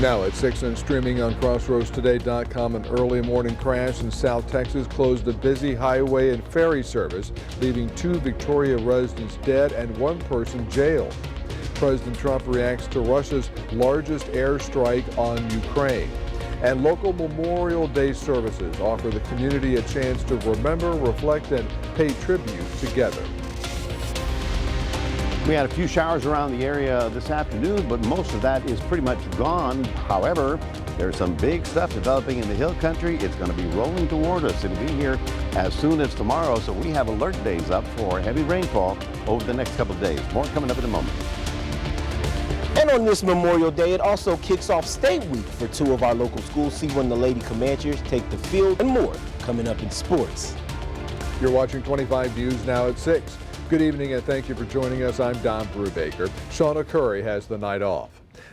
Now at 6 and streaming on crossroadstoday.com, an early morning crash in South Texas closed a busy highway and ferry service, leaving 2 Victoria residents dead and 1 person jailed. President Trump reacts to Russia's largest airstrike on Ukraine. And local Memorial Day services offer the community a chance to remember, reflect, and pay tribute together. We had a few showers around the area this afternoon, but most of that is pretty much gone. However, there's some big stuff developing in the hill country. It's going to be rolling toward us. It'll be here as soon as tomorrow, so we have alert days up for heavy rainfall over the next couple of days. More coming up in a moment. And on this Memorial Day, it also kicks off State Week for 2 of our local schools. See when the Lady Comanches take the field and more coming up in sports. You're watching 25 News now at 6. Good evening and thank you for joining us. I'm Don Brubaker. Shauna Curry has the night off.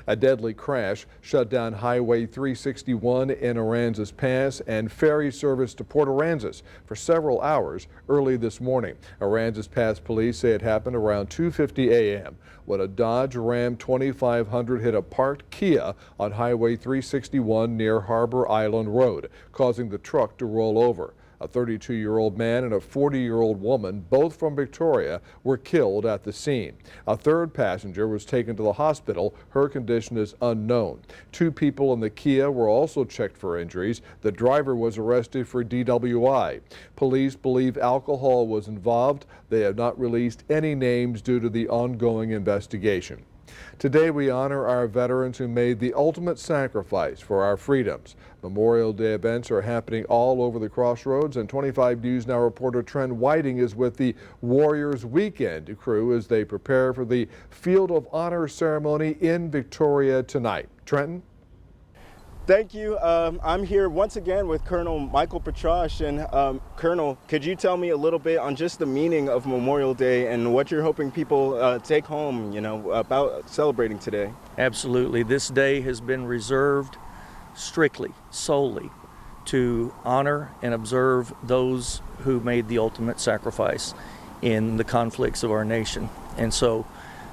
A deadly crash shut down Highway 361 in Aransas Pass and ferry service to Port Aransas for several hours early this morning. Aransas Pass police say it happened around 2:50 a.m. when a Dodge Ram 2500 hit a parked Kia on Highway 361 near Harbor Island Road, causing the truck to roll over. A 32-year-old man and a 40-year-old woman, both from Victoria, were killed at the scene. A third passenger was taken to the hospital. Her condition is unknown. 2 people in the Kia were also checked for injuries. The driver was arrested for DWI. Police believe alcohol was involved. They have not released any names due to the ongoing investigation. Today we honor our veterans who made the ultimate sacrifice for our freedoms. Memorial Day events are happening all over the Crossroads, and 25 News Now reporter Trent Whiting is with the Warriors Weekend crew as they prepare for the Field of Honor ceremony in Victoria tonight. Trenton? Thank you. I'm here once again with Colonel Michael Petrosh. And Colonel, could you tell me a little bit on just the meaning of Memorial Day and what you're hoping people take home, about celebrating today? Absolutely. This day has been reserved strictly, solely, to honor and observe those who made the ultimate sacrifice in the conflicts of our nation. And so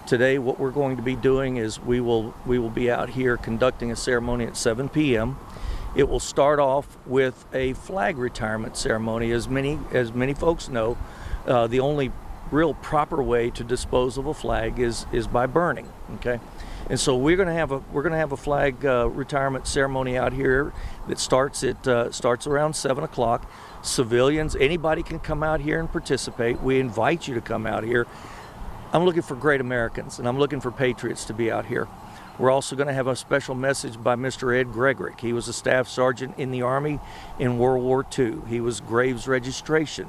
today what we're going to be doing is we will be out here conducting a ceremony at 7 p.m. It will start off with a flag retirement ceremony. As many folks know, the only real proper way to dispose of a flag is by burning. Okay, and so we're going to have a flag retirement ceremony out here that starts around 7 o'clock. Civilians, anybody can come out here and participate. We invite you to come out here. I'm looking for great Americans, and I'm looking for patriots to be out here. We're also going to have a special message by Mr. Ed Gregorick. He was a staff sergeant in the Army in World War II. He was Graves registration.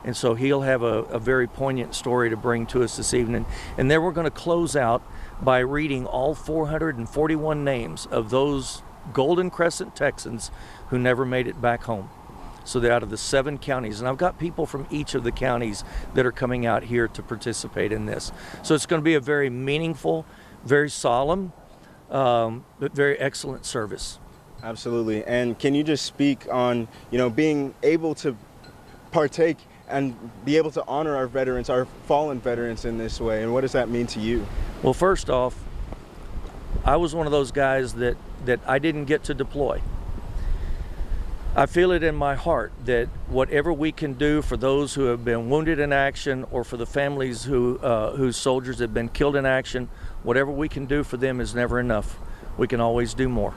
And so he'll have a very poignant story to bring to us this evening. And then we're going to close out by reading all 441 names of those Golden Crescent Texans who never made it back home. So they're out of the 7 counties, and I've got people from each of the counties that are coming out here to participate in this. So it's going to be a very meaningful, very solemn, but very excellent service. Absolutely. And can you just speak on, being able to partake and be able to honor our veterans, our fallen veterans in this way, and what does that mean to you? Well, first off, I was one of those guys that I didn't get to deploy. I feel it in my heart that whatever we can do for those who have been wounded in action, or for the families whose soldiers have been killed in action, whatever we can do for them is never enough. We can always do more.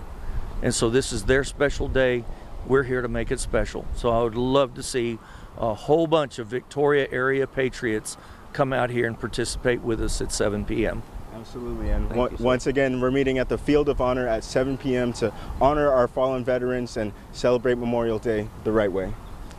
And so this is their special day. We're here to make it special. So I would love to see a whole bunch of Victoria area patriots come out here and participate with us at 7 p.m. Absolutely. And once again, we're meeting at the Field of Honor at 7 p.m. to honor our fallen veterans and celebrate Memorial Day the right way.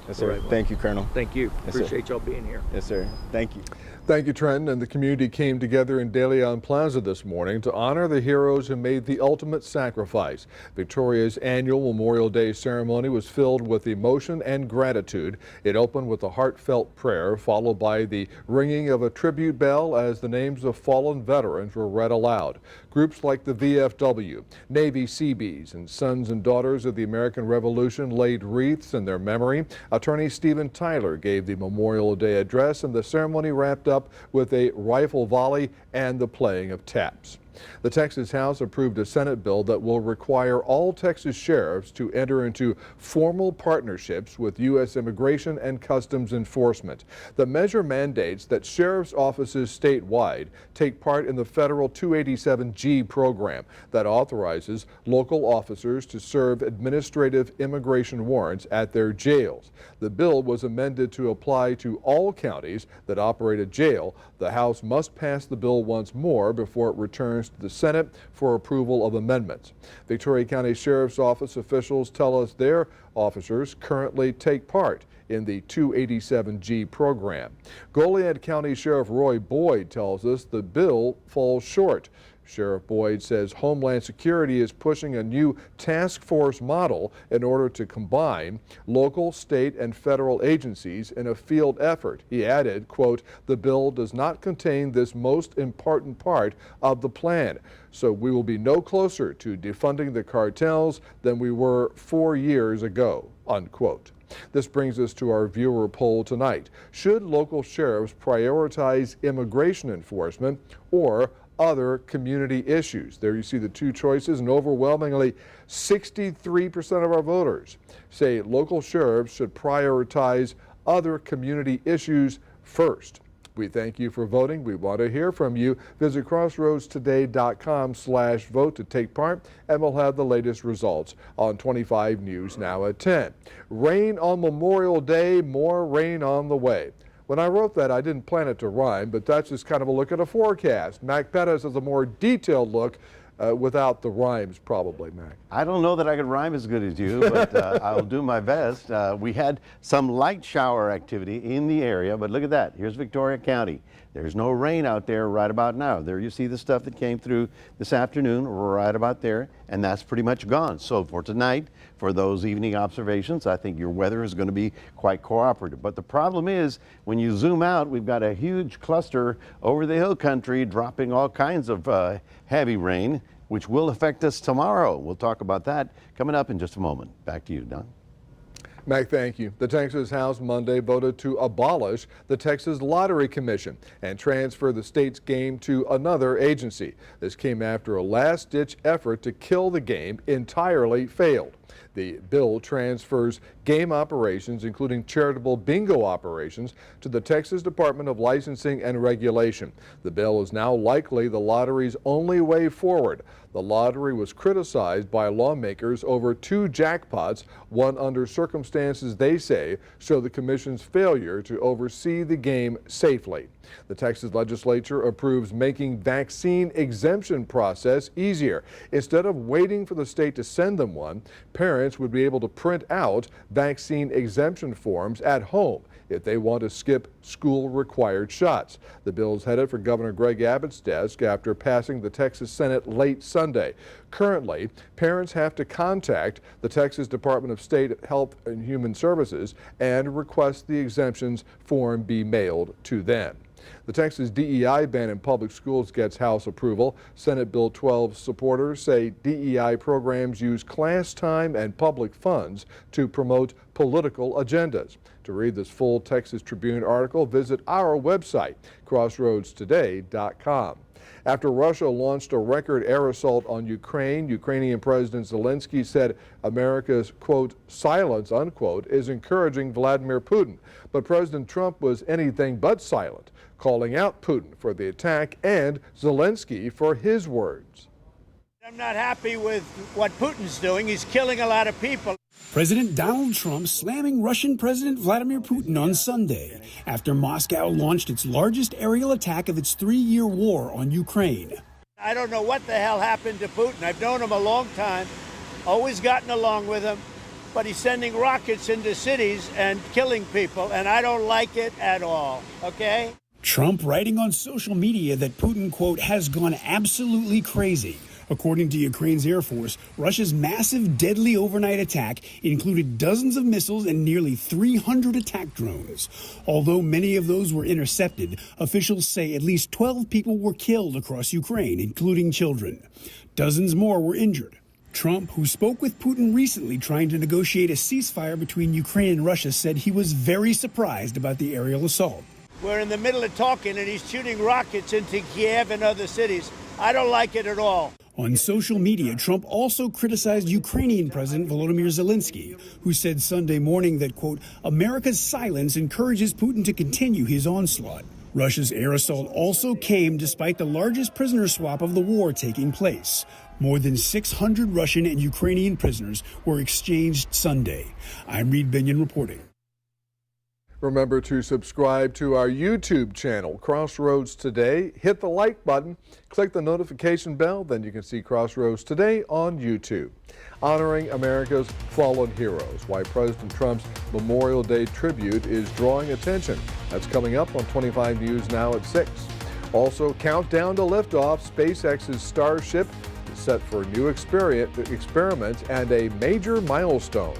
Yes, sir. Right. Thank you, Colonel. Thank you. Yes, appreciate y'all being here. Yes, sir. Thank you. Thank you, Trenton. And the community came together in De Leon Plaza this morning to honor the heroes who made the ultimate sacrifice. Victoria's annual Memorial Day ceremony was filled with emotion and gratitude. It opened with a heartfelt prayer, followed by the ringing of a tribute bell as the names of fallen veterans were read aloud. Groups like the VFW, Navy Seabees, and Sons and Daughters of the American Revolution laid wreaths in their memory. Attorney Stephen Tyler gave the Memorial Day address, and the ceremony wrapped up with a rifle volley and the playing of taps. The Texas House approved a Senate bill that will require all Texas sheriffs to enter into formal partnerships with U.S. Immigration and Customs Enforcement. The measure mandates that sheriff's offices statewide take part in the federal 287G program that authorizes local officers to serve administrative immigration warrants at their jails. The bill was amended to apply to all counties that operate a jail. The House must pass the bill once more before it returns to the Senate for approval of amendments. Victoria County Sheriff's Office officials tell us their officers currently take part in the 287G program. Goliad County Sheriff Roy Boyd tells us the bill falls short. Sheriff Boyd says Homeland Security is pushing a new task force model in order to combine local, state, and federal agencies in a field effort. He added, quote, "The bill does not contain this most important part of the plan, so we will be no closer to defunding the cartels than we were 4 years ago," unquote. This brings us to our viewer poll tonight. Should local sheriffs prioritize immigration enforcement or other community issues? There you see the two choices, and overwhelmingly 63% of our voters say local sheriffs should prioritize other community issues first. We thank you for voting. We want to hear from you. Visit crossroadstoday.com/vote to take part, and we'll have the latest results on 25 News now at 10. Rain on Memorial Day, more rain on the way. When I wrote that, I didn't plan it to rhyme, but that's just kind of a look at a forecast. Mac Pettis has a more detailed look without the rhymes, probably, Mac. I don't know that I could rhyme as good as you, but I'll do my best. We had some light shower activity in the area, but look at that. Here's Victoria County. There's no rain out there right about now. There you see the stuff that came through this afternoon right about there, and that's pretty much gone. So for tonight, for those evening observations, I think your weather is going to be quite cooperative. But the problem is, when you zoom out, we've got a huge cluster over the hill country dropping all kinds of heavy rain, which will affect us tomorrow. We'll talk about that coming up in just a moment. Back to you, Don. Mac, thank you. The Texas House Monday voted to abolish the Texas Lottery Commission and transfer the state's game to another agency. This came after a last-ditch effort to kill the game entirely failed. The bill transfers game operations, including charitable bingo operations, to the Texas Department of Licensing and Regulation. The bill is now likely the lottery's only way forward. The lottery was criticized by lawmakers over 2 jackpots, one under circumstances they say show the commission's failure to oversee the game safely. The Texas legislature approves making vaccine exemption process easier. Instead of waiting for the state to send them one, parents would be able to print out vaccine exemption forms at home if they want to skip school-required shots. The bill is headed for Governor Greg Abbott's desk after passing the Texas Senate late Sunday. Currently, parents have to contact the Texas Department of State Health and Human Services and request the exemptions form be mailed to them. The Texas DEI ban in public schools gets House approval. Senate Bill 12 supporters say DEI programs use class time and public funds to promote political agendas. To read this full Texas Tribune article, visit our website, crossroadstoday.com. After Russia launched a record air assault on Ukraine, Ukrainian President Zelensky said America's, quote, silence, unquote, is encouraging Vladimir Putin. But President Trump was anything but silent, calling out Putin for the attack and Zelensky for his words. I'm not happy with what Putin's doing. He's killing a lot of people. President Donald Trump slamming Russian President Vladimir Putin on Sunday after Moscow launched its largest aerial attack of its 3-year war on Ukraine. I don't know what the hell happened to Putin. I've known him a long time, always gotten along with him, but he's sending rockets into cities and killing people, and I don't like it at all, okay? Trump writing on social media that Putin, quote, has gone absolutely crazy. According to Ukraine's Air Force, Russia's massive, deadly overnight attack included dozens of missiles and nearly 300 attack drones. Although many of those were intercepted, officials say at least 12 people were killed across Ukraine, including children. Dozens more were injured. Trump, who spoke with Putin recently trying to negotiate a ceasefire between Ukraine and Russia, said he was very surprised about the aerial assault. We're in the middle of talking, and he's shooting rockets into Kiev and other cities. I don't like it at all. On social media, Trump also criticized Ukrainian President Volodymyr Zelensky, who said Sunday morning that, quote, America's silence encourages Putin to continue his onslaught. Russia's air assault also came despite the largest prisoner swap of the war taking place. More than 600 Russian and Ukrainian prisoners were exchanged Sunday. I'm Reed Binion reporting. Remember to subscribe to our YouTube channel, Crossroads Today. Hit the like button, click the notification bell, then you can see Crossroads Today on YouTube. Honoring America's fallen heroes, why President Trump's Memorial Day tribute is drawing attention. That's coming up on 25 News Now at 6. Also, countdown to liftoff. SpaceX's Starship is set for a new experiment and a major milestone.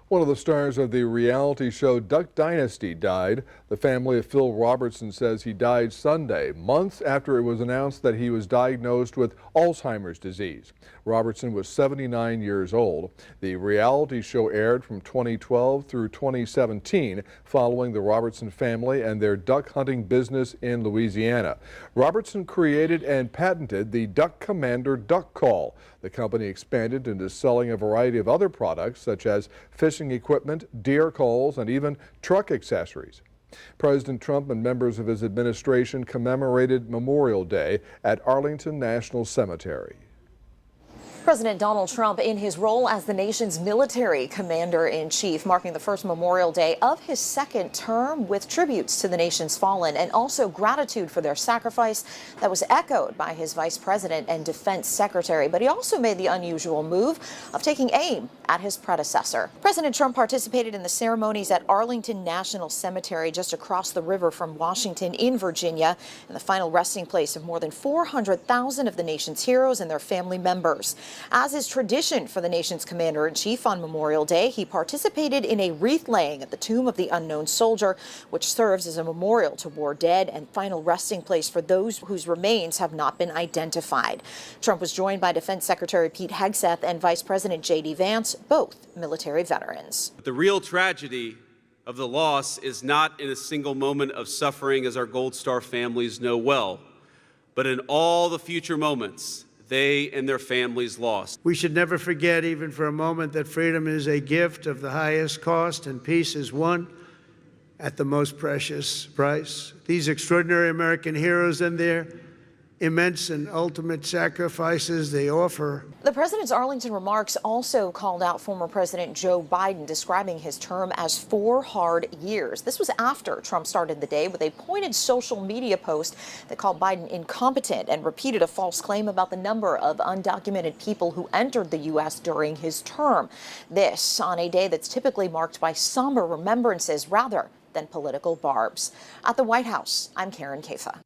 One of the stars of the reality show Duck Dynasty died. The family of Phil Robertson says he died Sunday, months after it was announced that he was diagnosed with Alzheimer's disease. Robertson was 79 years old. The reality show aired from 2012 through 2017, following the Robertson family and their duck hunting business in Louisiana. Robertson created and patented the Duck Commander duck call. The company expanded into selling a variety of other products such as fishing equipment, deer calls, and even truck accessories. President Trump and members of his administration commemorated Memorial Day at Arlington National Cemetery. President Donald Trump in his role as the nation's military commander-in-chief, marking the first Memorial Day of his second term with tributes to the nation's fallen and also gratitude for their sacrifice that was echoed by his vice president and defense secretary. But he also made the unusual move of taking aim at his predecessor. President Trump participated in the ceremonies at Arlington National Cemetery just across the river from Washington in Virginia, and the final resting place of more than 400,000 of the nation's heroes and their family members. As is tradition for the nation's commander-in-chief on Memorial Day, he participated in a wreath laying at the Tomb of the Unknown Soldier, which serves as a memorial to war dead and final resting place for those whose remains have not been identified. Trump was joined by Defense Secretary Pete Hegseth and Vice President J.D. Vance, both military veterans. The real tragedy of the loss is not in a single moment of suffering, as our Gold Star families know well, but in all the future moments they and their families lost. We should never forget, even for a moment, that freedom is a gift of the highest cost and peace is won at the most precious price. These extraordinary American heroes and their immense and ultimate sacrifices they offer. The president's Arlington remarks also called out former President Joe Biden, describing his term as 4 hard years. This was after Trump started the day with a pointed social media post that called Biden incompetent and repeated a false claim about the number of undocumented people who entered the U.S. during his term. This on a day that's typically marked by somber remembrances rather than political barbs. At the White House, I'm Karen Kafa.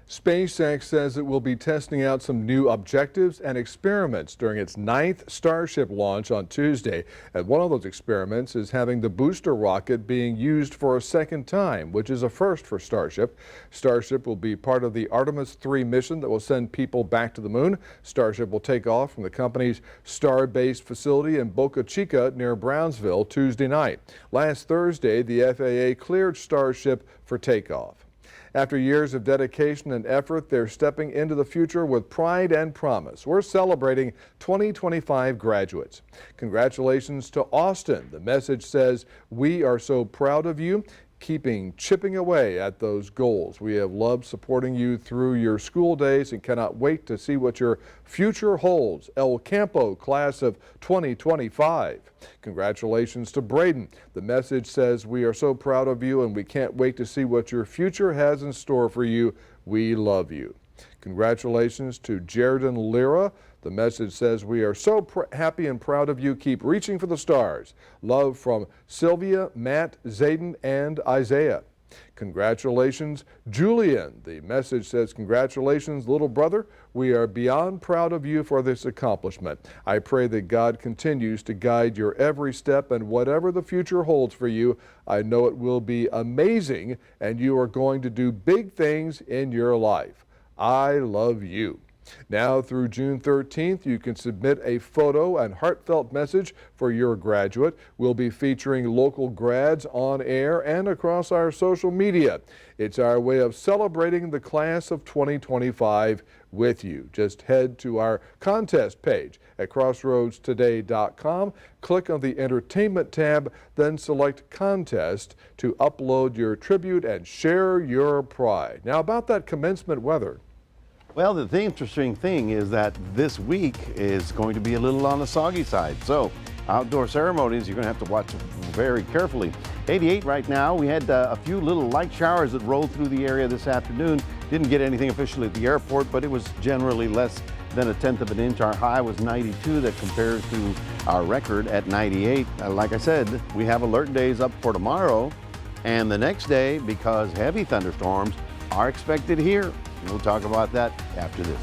SpaceX says it will be testing out some new objectives and experiments during its 9th Starship launch on Tuesday. And one of those experiments is having the booster rocket being used for a second time, which is a first for Starship. Starship will be part of the Artemis 3 mission that will send people back to the moon. Starship will take off from the company's Starbase facility in Boca Chica near Brownsville Tuesday night. Last Thursday, the FAA cleared Starship for takeoff. After years of dedication and effort, they're stepping into the future with pride and promise. We're celebrating 2025 graduates. Congratulations to Austin. The message says, "We are so proud of you, chipping away at those goals. We have loved supporting you through your school days and cannot wait to see what your future holds. El Campo class of 2025. Congratulations to Braden. The message says, "We are so proud of you and we can't wait to see what your future has in store for you. We love you." Congratulations to Jerden Lira. The message says, "We are so happy and proud of you. Keep reaching for the stars." Love from Sylvia, Matt, Zayden, and Isaiah. Congratulations, Julian. The message says, "Congratulations, little brother. We are beyond proud of you for this accomplishment. I pray that God continues to guide your every step and whatever the future holds for you. I know it will be amazing and you are going to do big things in your life. I love you." Now through June 13th, you can submit a photo and heartfelt message for your graduate. We'll be featuring local grads on air and across our social media. It's our way of celebrating the class of 2025 with you. Just head to our contest page at crossroadstoday.com, click on the Entertainment tab, then select Contest to upload your tribute and share your pride. Now about that commencement weather. Well, the interesting thing is that this week is going to be a little on the soggy side. So outdoor ceremonies, you're going to have to watch very carefully. 88 right now. We had a few little light showers that rolled through the area this afternoon. Didn't get anything officially at the airport, but it was generally less than 1/10 of an inch. Our high was 92. That compares to our record at 98. Like I said, we have alert days up for tomorrow and the next day because heavy thunderstorms are expected here. We'll talk about that after this.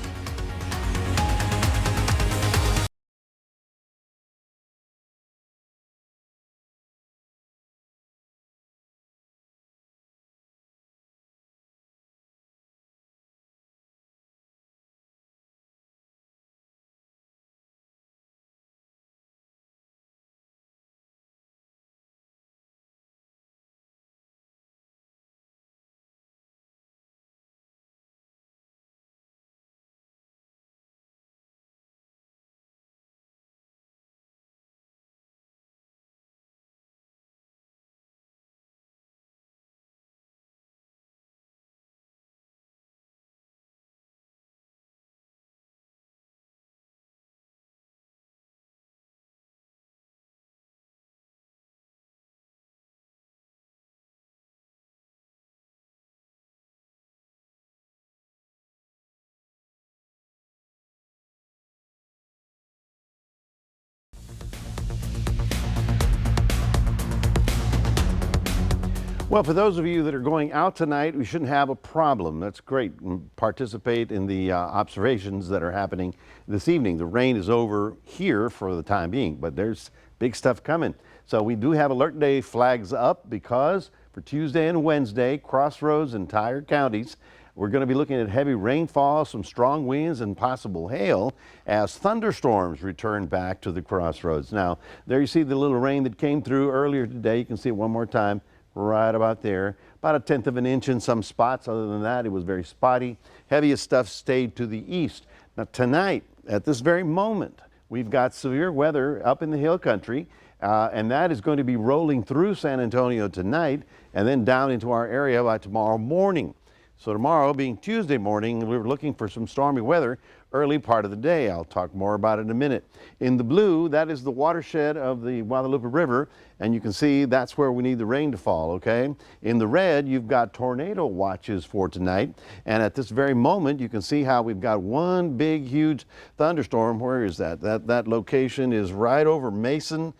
Well, for those of you that are going out tonight, we shouldn't have a problem. That's great. Participate in the observations that are happening this evening. The rain is over here for the time being, but there's big stuff coming. So we do have alert day flags up because for Tuesday and Wednesday, Crossroads and entire counties, we're going to be looking at heavy rainfall, some strong winds, and possible hail as thunderstorms return back to the Crossroads. Now, there you see the little rain that came through earlier today. You can see it one more time. Right about there, about 1/10 of an inch in some spots. Other than that, it was very spotty. Heaviest stuff stayed to the east. Now tonight, at this very moment, we've got severe weather up in the hill country, and that is going to be rolling through San Antonio tonight and then down into our area by tomorrow morning. So tomorrow, being Tuesday morning, we're looking for some stormy weather early part of the day. I'll talk more about it in a minute. In the blue, that is the watershed of the Guadalupe River, and you can see that's where we need the rain to fall, okay? In the red, you've got tornado watches for tonight, and at this very moment, you can see how we've got one big, huge thunderstorm. Where is that? That location is right over Mason,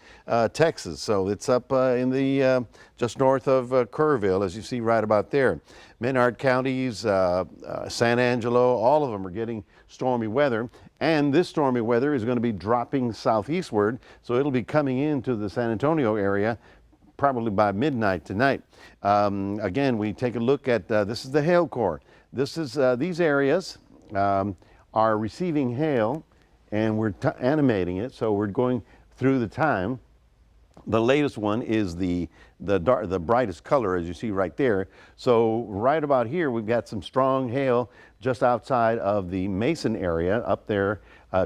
Texas, so it's up in the just north of Kerrville, as you see right about there. Menard counties, San Angelo, all of them are getting stormy weather, and this stormy weather is going to be dropping southeastward, so it'll be coming into the San Antonio area probably by midnight tonight. Again, we take a look at this is the hail core. This is these areas are receiving hail, and we're animating it, so we're going through the time. The latest one is the brightest color, as you see right there. So right about here, we've got some strong hail just outside of the Mason area up there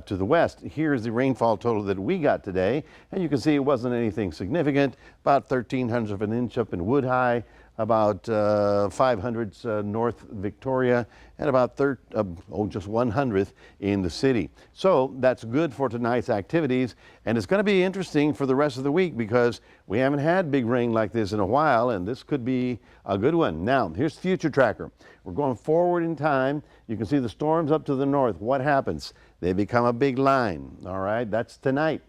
to the west. Here's the rainfall total that we got today, and you can see it wasn't anything significant. About 1/1300 of an inch up in Woodhigh, about 500 North Victoria, and about just 100th in the city. So that's good for tonight's activities, and it's going to be interesting for the rest of the week because we haven't had big rain like this in a while, and this could be a good one. Now, here's Future Tracker. We're going forward in time. You can see the storms up to the north. What happens? They become a big line, all right? That's tonight.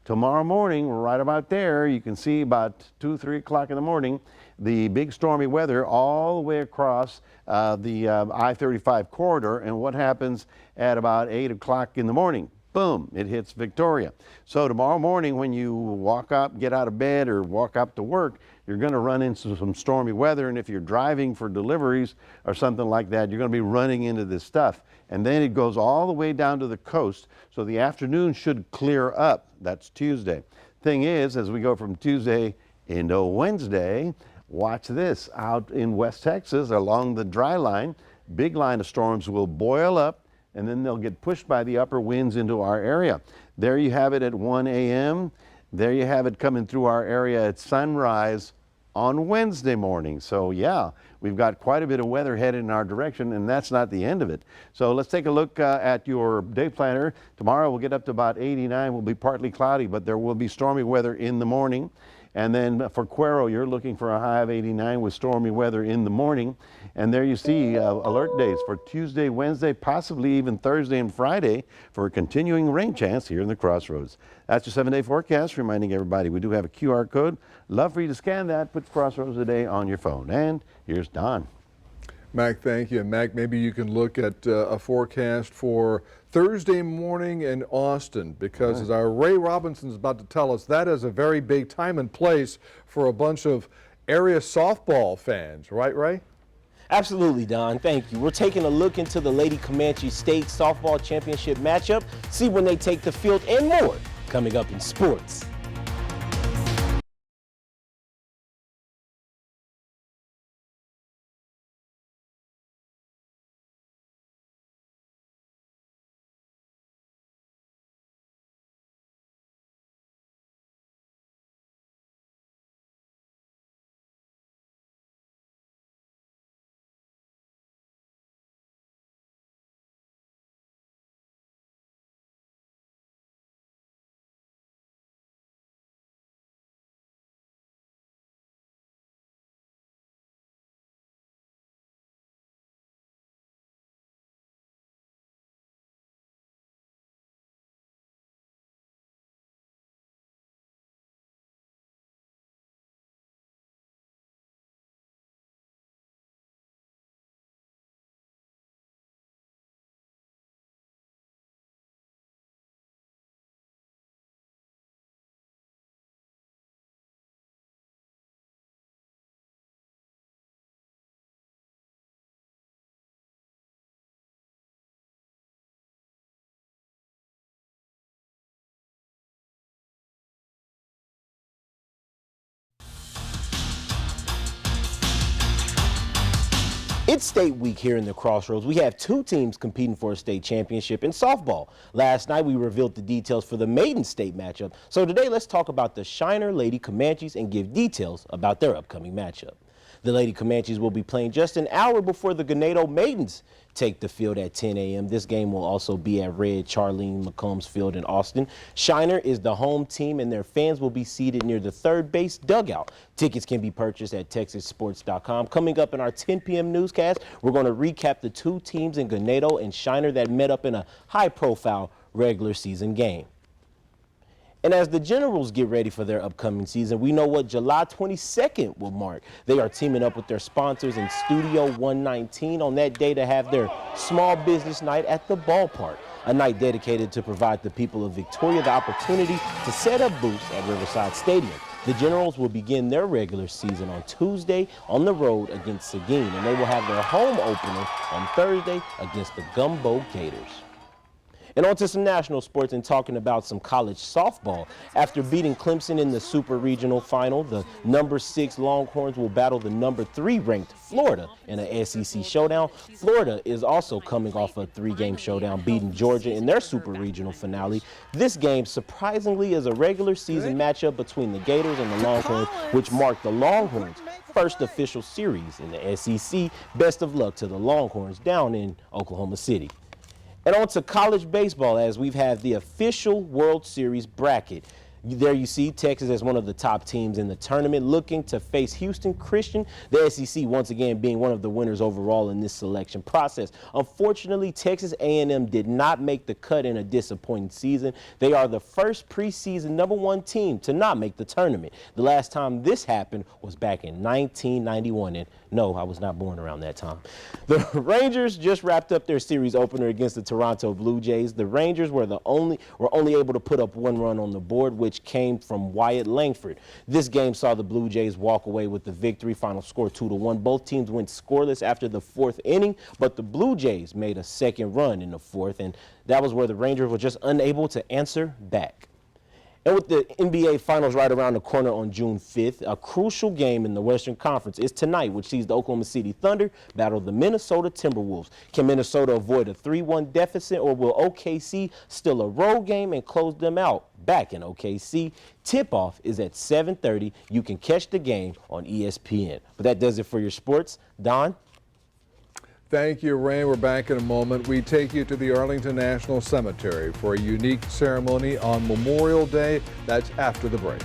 Tomorrow morning, we're right about there. You can see about 2, 3 o'clock in the morning, the big stormy weather all the way across the I-35 corridor. And what happens at about 8 o'clock in the morning? Boom, it hits Victoria. So tomorrow morning when you walk up, get out of bed or walk up to work, you're going to run into some stormy weather. And if you're driving for deliveries or something like that, you're going to be running into this stuff. And then it goes all the way down to the coast. So the afternoon should clear up. That's Tuesday. Thing is, as we go from Tuesday into Wednesday, watch this. Out in West Texas along the dry line, big line of storms will boil up, and then they'll get pushed by the upper winds into our area. There you have it at 1 a.m. There you have it coming through our area at sunrise on Wednesday morning. So yeah, we've got quite a bit of weather headed in our direction, and that's not the end of it. So let's take a look at your day planner. Tomorrow we'll get up to about 89. Will be partly cloudy, but there will be stormy weather in the morning. And then for Cuero, you're looking for a high of 89 with stormy weather in the morning. And there you see alert days for Tuesday, Wednesday, possibly even Thursday and Friday for a continuing rain chance here in the Crossroads. That's your 7-day forecast, reminding everybody we do have a QR code. Love for you to scan that, put Crossroads Today on your phone. And here's Don. Mac, thank you. Mac, maybe you can look at a forecast for Thursday morning in Austin, because as our Ray Robinson is about to tell us, that is a very big time and place for a bunch of area softball fans. Right, Ray? Absolutely, Don. Thank you. We're taking a look into the Lady Comanche State Softball Championship matchup, see when they take the field, and more coming up in sports. It's state week here in the Crossroads. We have 2 teams competing for a state championship in softball. Last night we revealed the details for the maiden state matchup. So today let's talk about the Shiner Lady Comanches and give details about their upcoming matchup. The Lady Comanches will be playing just an hour before the Ganado Maidens take the field at 10 a.m. This game will also be at Red Charlene McCombs Field in Austin. Shiner is the home team, and their fans will be seated near the third base dugout. Tickets can be purchased at texassports.com. Coming up in our 10 p.m. newscast, we're going to recap the two teams in Ganado and Shiner that met up in a high-profile regular season game. And as the Generals get ready for their upcoming season, we know what July 22nd will mark. They are teaming up with their sponsors in Studio 119 on that day to have their small business night at the ballpark, a night dedicated to provide the people of Victoria the opportunity to set up booths at Riverside Stadium. The Generals will begin their regular season on Tuesday on the road against Seguin, and they will have their home opener on Thursday against the Gumbo Gators. And on to some national sports and talking about some college softball. After beating Clemson in the Super Regional Final, the number 6 Longhorns will battle the number 3 ranked Florida in an SEC showdown. Florida is also coming off a 3-game showdown, beating Georgia in their Super Regional finale. This game, surprisingly, is a regular season matchup between the Gators and the Longhorns, which marked the Longhorns' first official series in the SEC. Best of luck to the Longhorns down in Oklahoma City. And on to college baseball, as we've had the official World Series bracket. There you see Texas as one of the top teams in the tournament, looking to face Houston Christian, the SEC once again being one of the winners overall in this selection process. Unfortunately, Texas A&M did not make the cut in a disappointing season. They are the first preseason #1 team to not make the tournament. The last time this happened was back in 1991, and no, I was not born around that time. The Rangers just wrapped up their series opener against the Toronto Blue Jays. The Rangers were only able to put up 1 run on the board, which came from Wyatt Langford. This game saw the Blue Jays walk away with the victory. Final score 2-1. Both teams went scoreless after the 4th inning, but the Blue Jays made a second run in the 4th, and that was where the Rangers were just unable to answer back. And with the NBA Finals right around the corner on June 5th, a crucial game in the Western Conference is tonight, which sees the Oklahoma City Thunder battle the Minnesota Timberwolves. Can Minnesota avoid a 3-1 deficit, or will OKC steal a road game and close them out back in OKC? Tip-off is at 7:30. You can catch the game on ESPN. But that does it for your sports. Don? Thank you, Ray. We're back in a moment. We take you to the Arlington National Cemetery for a unique ceremony on Memorial Day. That's after the break.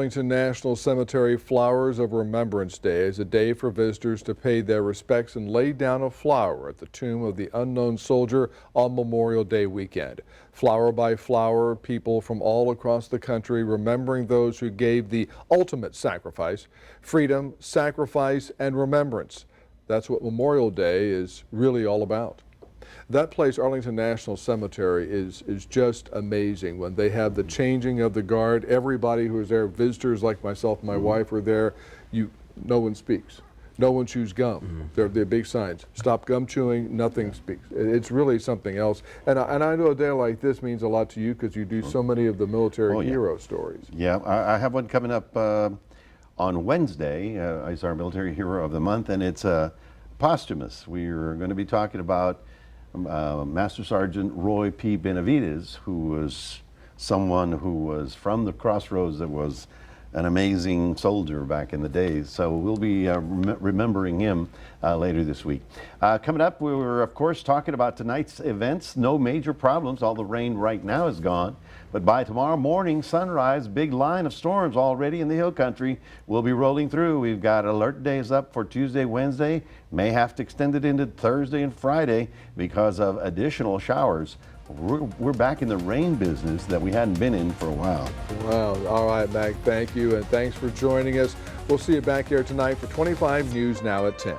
Arlington National Cemetery, Flowers of Remembrance Day is a day for visitors to pay their respects and lay down a flower at the tomb of the unknown soldier on Memorial Day weekend. Flower by flower, people from all across the country remembering those who gave the ultimate sacrifice, freedom, sacrifice, and remembrance. That's what Memorial Day is really all about. That place, Arlington National Cemetery, is just amazing. When they have the changing of the guard, everybody who is there, visitors like myself and my wife are there, no one speaks. No one chews gum. They're big signs. Stop gum chewing, nothing speaks. It's really something else. And I know a day like this means a lot to you because you do so many of the military hero stories. Yeah, I have one coming up on Wednesday. It's our Military Hero of the Month, and it's posthumous. We're going to be talking about Master Sergeant Roy P. Benavides, who was someone who was from the Crossroads that was an amazing soldier back in the days. So we'll be remembering him later this week. Coming up, we were, of course, talking about tonight's events. No major problems. All the rain right now is gone. But by tomorrow morning, sunrise, big line of storms already in the hill country will be rolling through. We've got alert days up for Tuesday, Wednesday. May have to extend it into Thursday and Friday because of additional showers. We're back in the rain business that we hadn't been in for a while. Wow. All right, Mac, thank you, and thanks for joining us. We'll see you back here tonight for 25 News Now at 10.